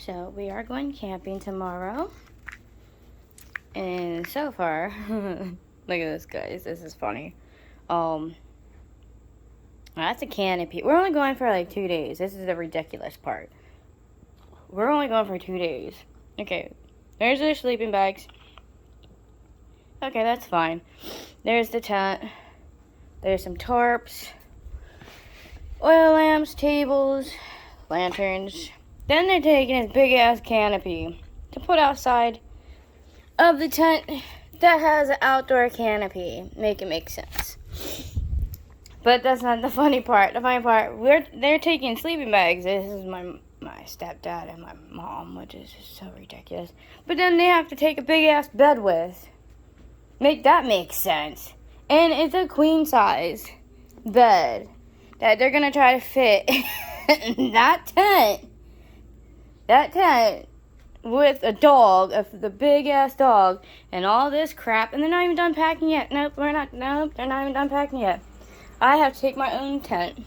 So we are going camping tomorrow. And so far, look at this, guys. This is funny. That's a canopy. We're only going for like 2 days. This is the ridiculous part. We're only going for 2 days. Okay, there's their sleeping bags. Okay, that's fine. There's the tent. There's some tarps, oil lamps, tables, lanterns. Then they're taking this big ass canopy to put outside of the tent that has an outdoor canopy. Make it make sense. But that's not the funny part. The funny part, they're taking sleeping bags. This is my stepdad and my mom, which is just so ridiculous. But then they have to take a big ass bed with. Make that make sense. And it's a queen size bed that they're gonna try to fit in that tent. That tent with a dog, the big ass dog, and all this crap. And they're not even done packing yet. Nope, they're not even done packing yet. I have to take my own tent.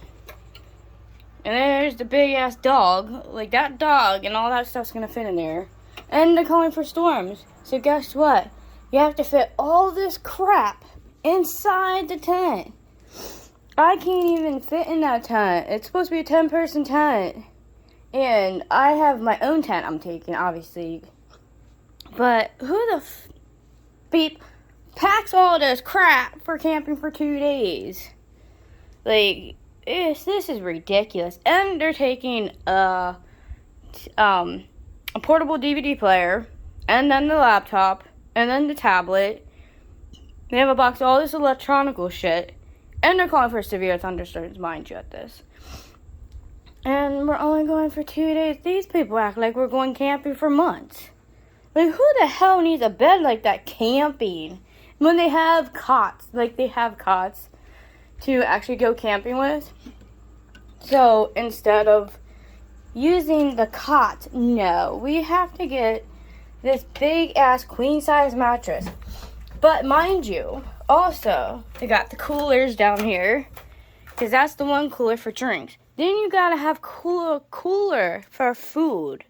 And there's the big ass dog. Like, that dog and all that stuff's gonna fit in there. And they're calling for storms. So guess what? You have to fit all this crap inside the tent. I can't even fit in that tent. It's supposed to be a 10-person tent. And I have my own tent I'm taking, obviously. But who the beep packs all this crap for camping for 2 days? Like, this is ridiculous. And they're taking a portable DVD player, and then the laptop, and then the tablet. They have a box of all this electronical shit. And they're calling for severe thunderstorms, mind you, at this. And we're only going for 2 days. These people act like we're going camping for months. Like, who the hell needs a bed like that camping? When they have cots. Like, they have cots to actually go camping with. So, instead of using the cot, no. We have to get this big-ass queen-size mattress. But, mind you, also, they got the coolers down here. Because that's the one cooler for drinks. Then you gotta have cooler for food.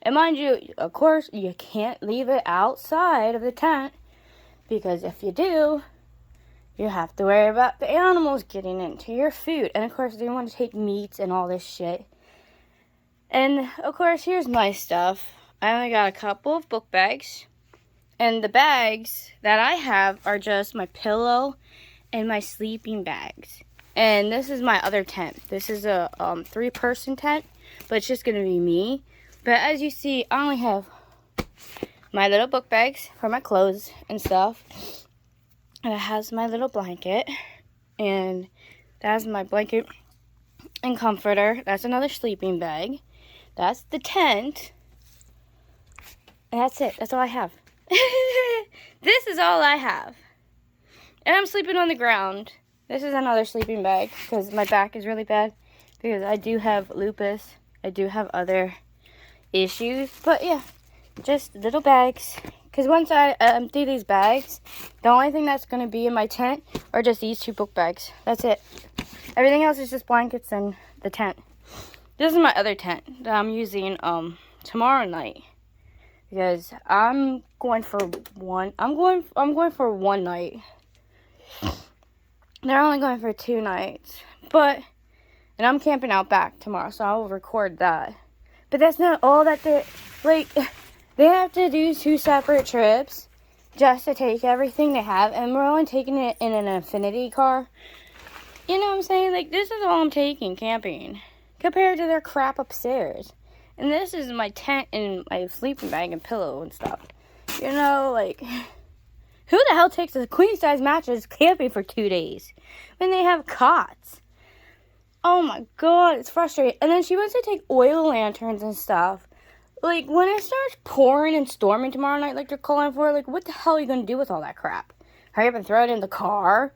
And mind you, of course, you can't leave it outside of the tent. Because if you do, you have to worry about the animals getting into your food. And of course, they want to take meats and all this shit. And of course, here's my stuff. I only got a couple of book bags. And the bags that I have are just my pillow and my sleeping bags. And this is my other tent. This is a 3-person tent, but it's just going to be me. But as you see, I only have my little book bags for my clothes and stuff. And it has my little blanket. And that's my blanket and comforter. That's another sleeping bag. That's the tent. And that's it. That's all I have. This is all I have. And I'm sleeping on the ground. This is another sleeping bag because my back is really bad. Because I do have lupus. I do have other issues. But yeah, just little bags. Because once I empty these bags, the only thing that's going to be in my tent are just these 2 book bags. That's it. Everything else is just blankets and the tent. This is my other tent that I'm using tomorrow night. Because I'm going for one night. They're only going for 2 nights. And I'm camping out back tomorrow, so I'll record that. But that's not all that they have to do 2 separate trips just to take everything they have. And we're only taking it in an Infinity car. You know what I'm saying? Like, this is all I'm taking camping. Compared to their crap upstairs. And this is my tent and my sleeping bag and pillow and stuff. You know, like, who the hell takes a queen-size mattress camping for 2 days when they have cots? Oh my god, it's frustrating. And then she wants to take oil lanterns and stuff. Like, when it starts pouring and storming tomorrow night, like they're calling for, like, what the hell are you going to do with all that crap? Hurry up and throw it in the car?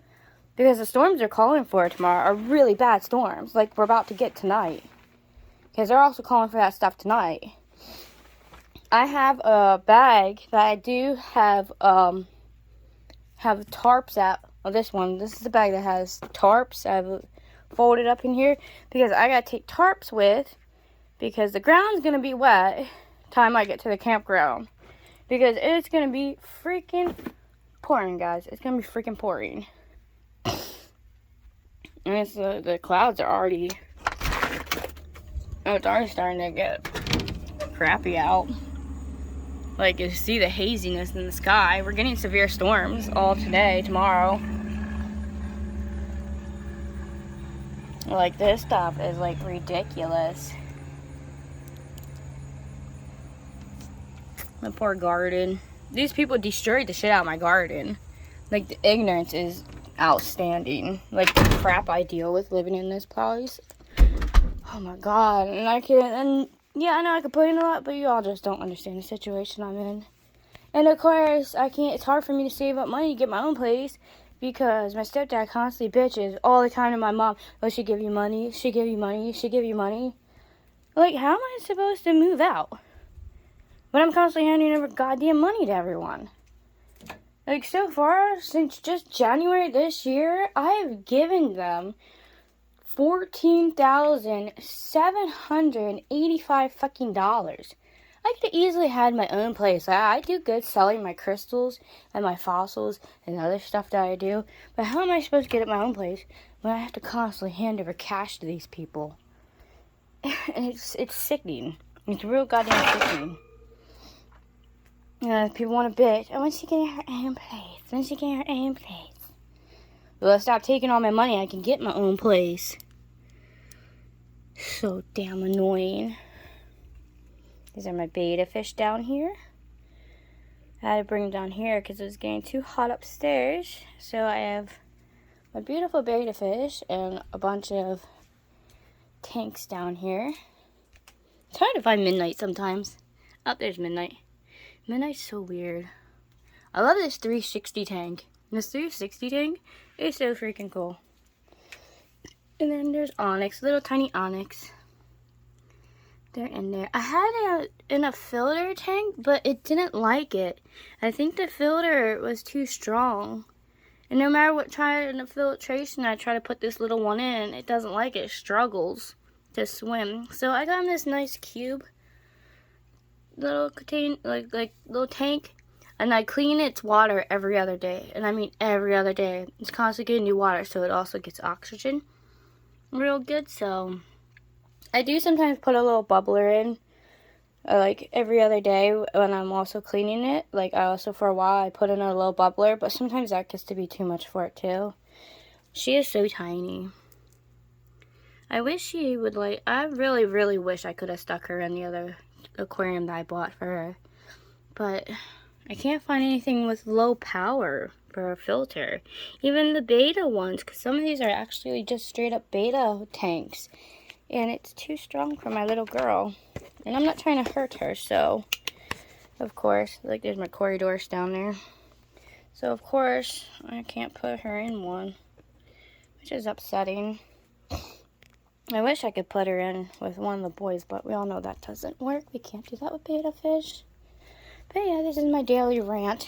Because the storms they're calling for tomorrow are really bad storms, like we're about to get tonight. Because they're also calling for that stuff tonight. I have a bag that I do have tarps at. Oh, this is the bag that has tarps. I have folded up in here because I gotta take tarps with because the ground's gonna be wet time I get to the campground. Because it's going to be freaking pouring, guys. It's going to be freaking pouring. And it's the clouds are already... Oh, it's already starting to get crappy out. Like, you see the haziness in the sky. We're getting severe storms all today, tomorrow. Like, this stuff is, like, ridiculous. My poor garden. These people destroyed the shit out of my garden. Like, the ignorance is outstanding. Like, the crap I deal with living in this place. Oh my god. And yeah, I know I could put in a lot, but you all just don't understand the situation I'm in. And of course, it's hard for me to save up money to get my own place because my stepdad constantly bitches all the time to my mom. Oh, she give you money, she give you money, she give you money. Like, how am I supposed to move out when I'm constantly handing over goddamn money to everyone? Like, so far, since just January this year, I have given them $14,785 fucking dollars. I could have easily had my own place. I do good selling my crystals and my fossils and other stuff that I do. But how am I supposed to get at my own place when I have to constantly hand over cash to these people? It's sickening. It's real goddamn sickening. People want to bitch. Oh, when's she getting her own place? When's she getting her own place? Well, stop taking all my money. I can get my own place. So damn annoying. These are my betta fish down here. I had to bring them down here because it was getting too hot upstairs. So I have my beautiful betta fish and a bunch of tanks down here. It's hard to find Midnight sometimes. Oh, there's Midnight. Midnight's so weird. I love this 360 tank. This 360 tank is so freaking cool. And then there's Onyx, little tiny Onyx. They're in there. I had it in a filter tank, but it didn't like it. I think the filter was too strong. And no matter what in the filtration I try to put this little one in, it doesn't like it. It struggles to swim. So I got this nice cube, little little tank. And I clean its water every other day. And I mean every other day. It's constantly getting new water, so it also gets oxygen real good. So I do sometimes put a little bubbler in, like every other day when I'm also cleaning it. Like I also, for a while, I put in a little bubbler, but sometimes that gets to be too much for it too. She is so tiny. I wish she would I really, really wish I could have stuck her in the other aquarium that I bought for her. But I can't find anything with low power for a filter. Even the betta ones, because some of these are actually just straight up betta tanks. And it's too strong for my little girl. And I'm not trying to hurt her, so of course, like there's my corridors down there. So of course, I can't put her in one, which is upsetting. I wish I could put her in with one of the boys, but we all know that doesn't work. We can't do that with betta fish. But yeah, this is my daily rant.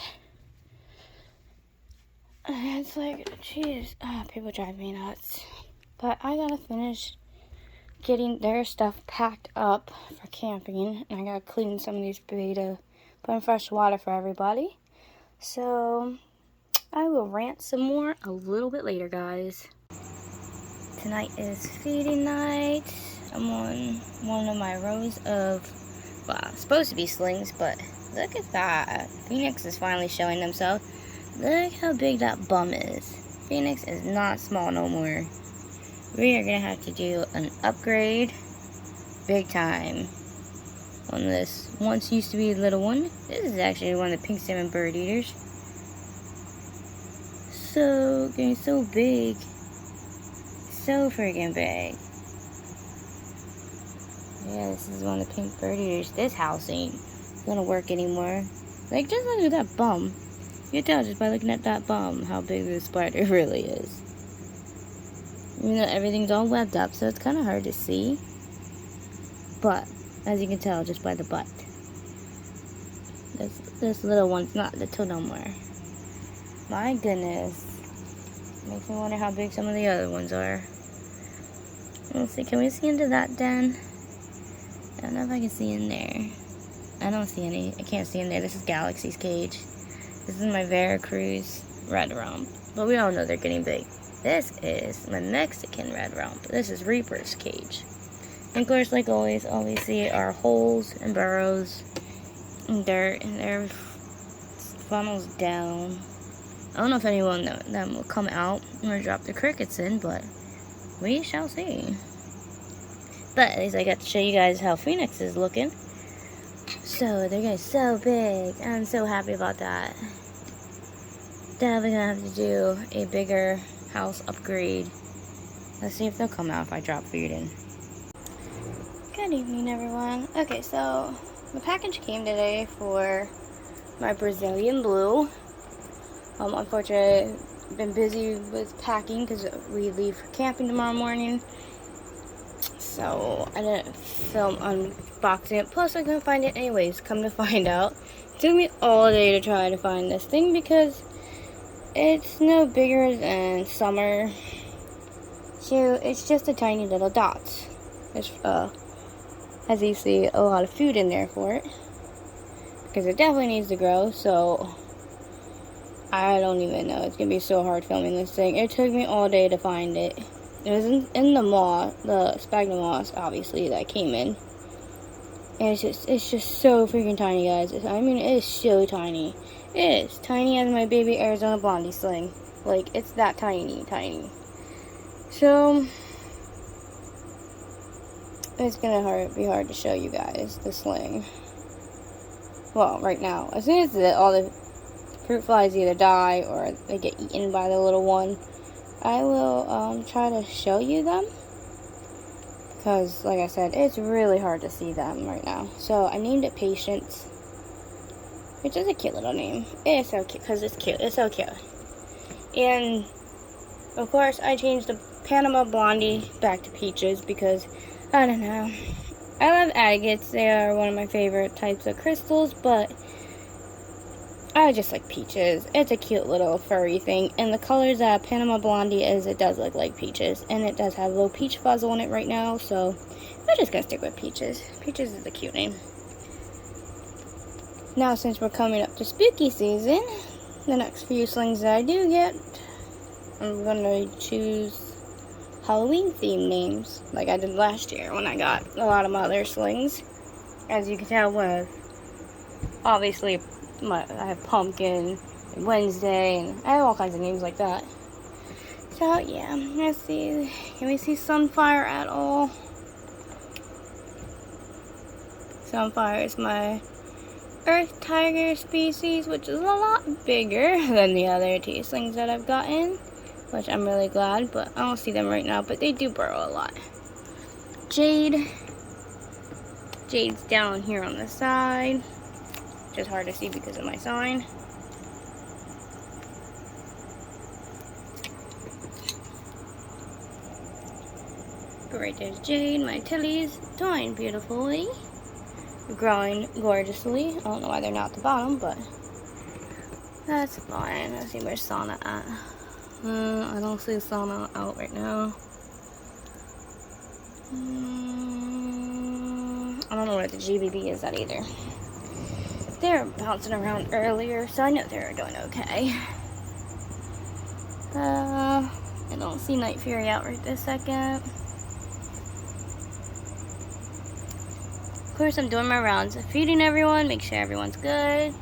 It's like, jeez, people drive me nuts. But I gotta finish getting their stuff packed up for camping. And I gotta clean some of these betta, put in fresh water for everybody. So I will rant some more a little bit later, guys. Tonight is feeding night. I'm on one of my rows of, well, supposed to be slings, but look at that. Phoenix is finally showing themselves. Look how big that bum is. Phoenix is not small no more. We are going to have to do an upgrade big time on this once used to be a little one. This is actually one of the pink salmon bird eaters. So, getting so big. So freaking big. Yeah, this is one of the pink bird eaters. This house ain't gonna work anymore. Like, just look at that bum. You can tell just by looking at that bum how big this spider really is. You know, everything's all webbed up, so it's kind of hard to see. But, as you can tell just by the butt. This little one's not little no more. My goodness. Makes me wonder how big some of the other ones are. Let's see, can we see into that den? I don't know if I can see in there. I don't see any. I can't see in there. This is Galaxy's cage. This is my Veracruz red rump. But we all know they're getting big. This is my Mexican red rump. This is Reaper's cage. And of course, like always, all we see are holes and burrows and dirt, and their funnels down. I don't know if anyone of them will come out or drop the crickets in, but we shall see. But at least I got to show you guys how Phoenix is looking. So they're getting so big. I'm so happy about that. Definitely gonna have to do a bigger house upgrade. Let's see if they'll come out if I drop food in. Good evening, everyone. Okay, so the package came today for my Brazilian blue. Unfortunately, I've been busy with packing because we leave for camping tomorrow morning. So I didn't film unboxing it. Plus, I couldn't find it anyways. Come to find out, it took me all day to try to find this thing because it's no bigger than summer. So it's just a tiny little dots. There's, as you see, a lot of food in there for it because it definitely needs to grow. So I don't even know. It's gonna be so hard filming this thing. It took me all day to find it. It was in the moss, the sphagnum moss, obviously, that came in. And it's just so freaking tiny, guys. I mean, it is so tiny. It is tiny as my baby Arizona Blondie sling. Like, it's that tiny. So it's gonna be hard to show you guys the sling. Well, right now, as soon as all the fruit flies either die or they get eaten by the little one, I will try to show you them. Because, like I said, it's really hard to see them right now. So I named it Patience, which is a cute little name. It's so cute because it's cute. It's so cute. And of course, I changed the Panama Blondie back to Peaches because I don't know. I love agates. They are one of my favorite types of crystals, but I just like Peaches. It's a cute little furry thing. And the colors that Panama Blondie is, it does look like Peaches. And it does have a little peach fuzz on it right now. So I'm just going to stick with Peaches. Peaches is a cute name. Now, since we're coming up to spooky season, the next few slings that I do get, I'm going to choose Halloween themed names. Like I did last year when I got a lot of my other slings. As you can tell with, obviously, I have Pumpkin and Wednesday, and I have all kinds of names like that. So yeah, let's see. Can we see Sunfire at all? Sunfire is my Earth Tiger species, which is a lot bigger than the other two slings that I've gotten, which I'm really glad, but I don't see them right now, but they do burrow a lot. Jade's down here on the side. Just hard to see because of my sign. But right there's Jade, my Tilly's doing beautifully, growing gorgeously. I don't know why they're not at the bottom, but that's fine. Let's see where's Sana at. I don't see Sana out right now. I don't know where the GBB is at either. They were bouncing around earlier, so I know they were doing okay. I don't see Night Fury out right this second. Of course, I'm doing my rounds of feeding everyone, make sure everyone's good.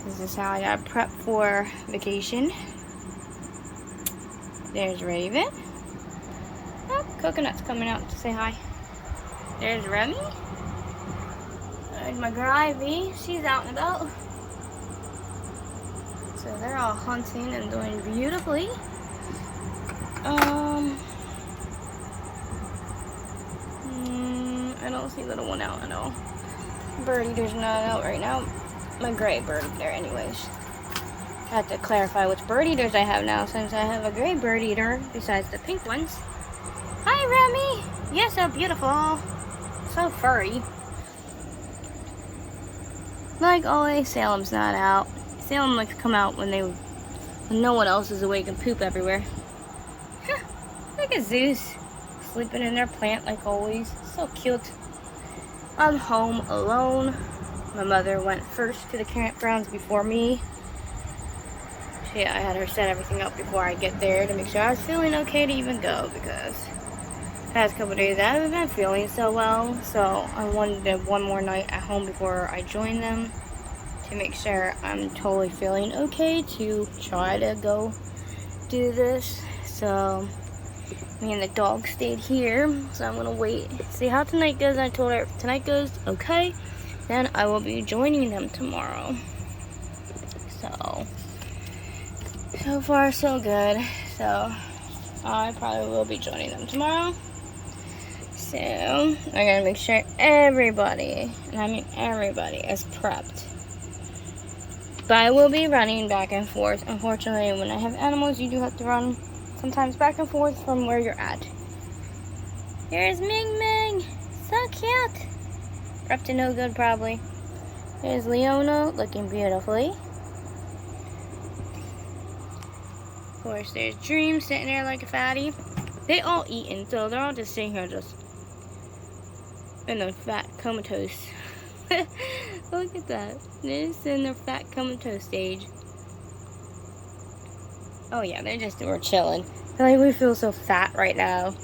This is how I got prepped for vacation. There's Raven. Oh, Coconut's coming out to say hi. There's Remy. There's my girl Ivy. She's out and about. So they're all hunting and doing beautifully. I don't see little one out at all. Bird Eater's not out right now. My gray bird eater anyways. I have to clarify which bird eaters I have now since I have a gray bird eater besides the pink ones. Hi Remy! You're so beautiful. So furry. Like always, Salem's not out. Salem likes to come out when no one else is awake and poop everywhere. Look at Zeus sleeping in their plant like always. So cute. I'm home alone. My mother went first to the campgrounds before me. So yeah, I had her set everything up before I get there to make sure I was feeling okay to even go, because the past couple days I haven't been feeling so well. So I wanted one more night at home before I joined them to make sure I'm totally feeling okay to try to go do this. So me and the dog stayed here, so I'm gonna wait, see how tonight goes. I told her if tonight goes okay, then I will be joining them tomorrow. So far so good. So I probably will be joining them tomorrow. So I gotta make sure everybody, and I mean everybody, is prepped. But I will be running back and forth. Unfortunately, when I have animals, you do have to run sometimes back and forth from where you're at. Here's Ming Ming. So cute. Up to no good, probably. There's Leona, looking beautifully. Of course, there's Dream, sitting there like a fatty. They all eating, so they're all just sitting here just in a fat comatose. Look at that. They're just in their fat comatose stage. Oh yeah, we're chilling. Like, we feel so fat right now.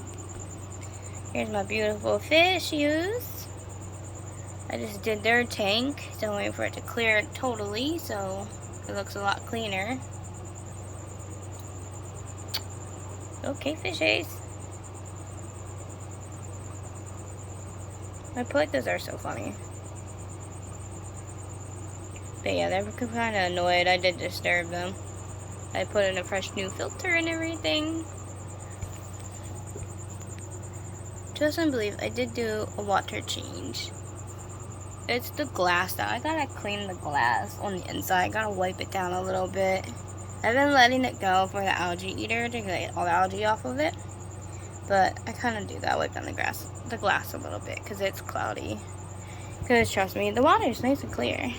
Here's my beautiful fishies. I just did their tank, so I'm waiting for it to clear it totally, so it looks a lot cleaner. Okay, fishies. My poikas are so funny. But yeah, they're kind of annoyed. I did disturb them. I put in a fresh new filter and everything. Just unbelievable, I did do a water change. It's the glass that I gotta clean the glass on the inside. I gotta wipe it down a little bit. I've been letting it go for the algae eater to get all the algae off of it. But I kind of do that, wipe down the glass a little bit because it's cloudy. Because trust me, the water is nice and clear.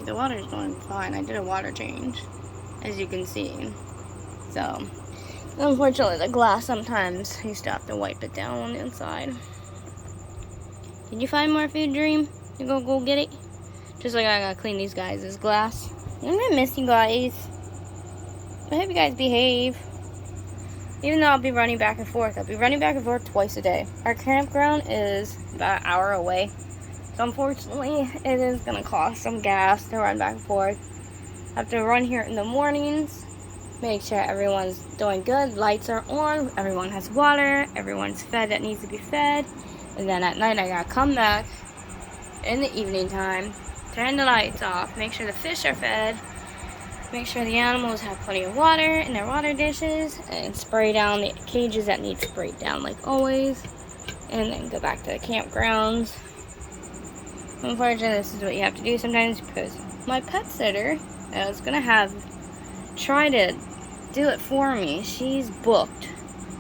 The water is doing fine. I did a water change, as you can see. So, unfortunately, the glass sometimes you still have to wipe it down on the inside. Did you find more food, Dream? You go get it? Just like I gotta clean these guys' glass. I'm gonna miss you guys. I hope you guys behave. Even though I'll be running back and forth. I'll be running back and forth twice a day. Our campground is about an hour away. So unfortunately, it is gonna cost some gas to run back and forth. I have to run here in the mornings. Make sure everyone's doing good. Lights are on. Everyone has water. Everyone's fed that needs to be fed. And then at night, I gotta come back in the evening time. Turn the lights off. Make sure the fish are fed. Make sure the animals have plenty of water in their water dishes, and spray down the cages that need sprayed down like always, and then go back to the campgrounds. Unfortunately, this is what you have to do sometimes because my pet sitter I was gonna try to do it for me. She's booked,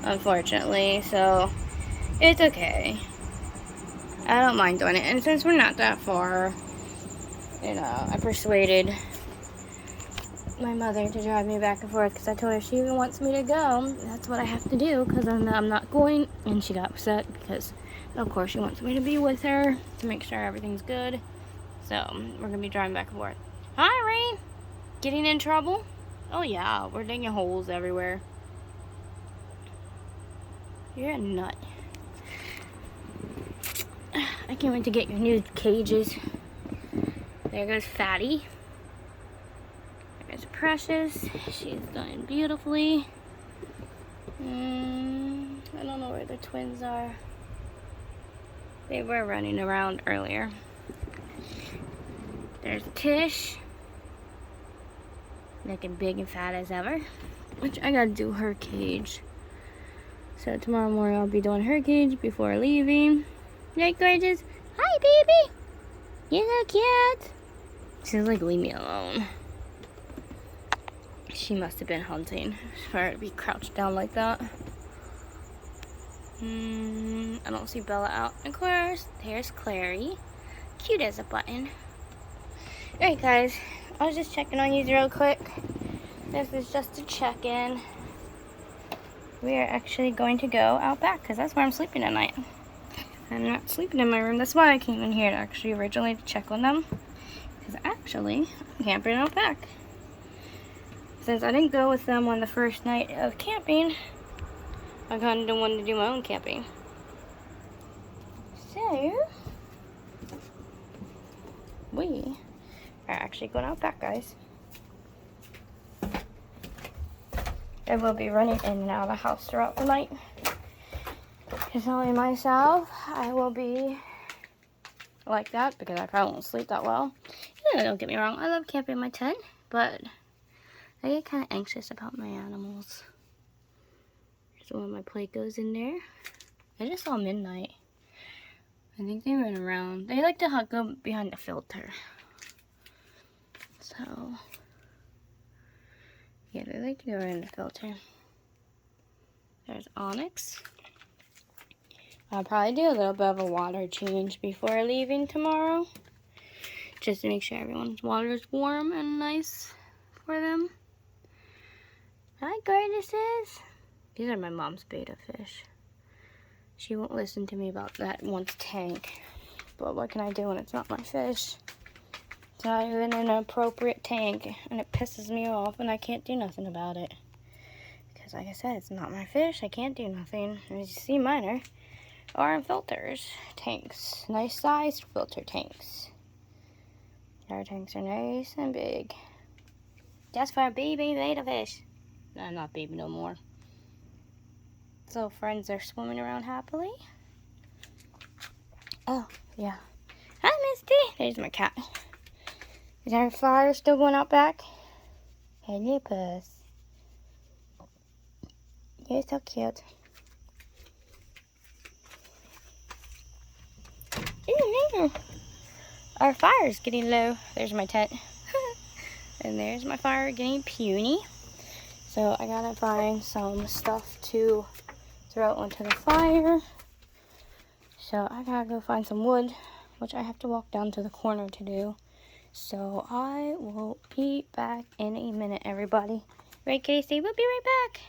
unfortunately, so it's okay. I don't mind doing it, and since we're not that far, you know, I persuaded my mother to drive me back and forth because I told her she even wants me to go. That's what I have to do because I'm not going, and she got upset because of course she wants me to be with her to make sure everything's good. So we're gonna be driving back and forth. Hi, Rain. Getting in trouble? Oh yeah, we're digging holes everywhere. You're a nut. I can't wait to get your new cages. There goes Fatty. There's Precious. She's done beautifully. I don't know where the twins are. They were running around earlier. There's Tish. Looking big and fat as ever. Which I gotta do her cage. So tomorrow morning I'll be doing her cage before leaving. Right, gorgeous? Hi, baby. You're so cute. She's like, leave me alone. She must have been hunting for her to be crouched down like that. I don't see Bella out. Of course, there's Clary. Cute as a button. Alright, guys. I was just checking on you real quick. This is just a check-in. We are actually going to go out back because that's where I'm sleeping at night. I'm not sleeping in my room. That's why I came in here to actually originally to check on them. Because actually, I'm camping out back. Since I didn't go with them on the first night of camping, I kind of wanted to do my own camping. So, we are actually going out back, guys. I will be running in and out of the house throughout the night. It's only myself. I will be like that because I probably won't sleep that well. Yeah, don't get me wrong. I love camping in my tent, but I get kind of anxious about my animals. So when my plate goes in there, I just saw Midnight. I think they run around. They like to go behind the filter. So, yeah, they like to go around the filter. There's Onyx. I'll probably do a little bit of a water change before leaving tomorrow. Just to make sure everyone's water is warm and nice for them. Hi, Gorgeouses. These are my mom's betta fish. She won't listen to me about that one's tank. But what can I do when it's not my fish? It's not even an appropriate tank, and it pisses me off, and I can't do nothing about it. Because like I said, it's not my fish. I can't do nothing. As you see, mine are in filters. Tanks. Nice sized filter tanks. Our tanks are nice and big. Just for a baby betta fish. No, not baby no more. So friends are swimming around happily. Oh, yeah. Hi, Misty. There's my cat. Is our fire still going out back? Hello, puss. You're so cute. Our fire's getting low. There's my tent. And there's my fire getting puny. So I gotta find some stuff to throw onto the fire. So I gotta go find some wood, which I have to walk down to the corner to do. So I will be back in a minute, everybody. Right, Casey? We'll be right back.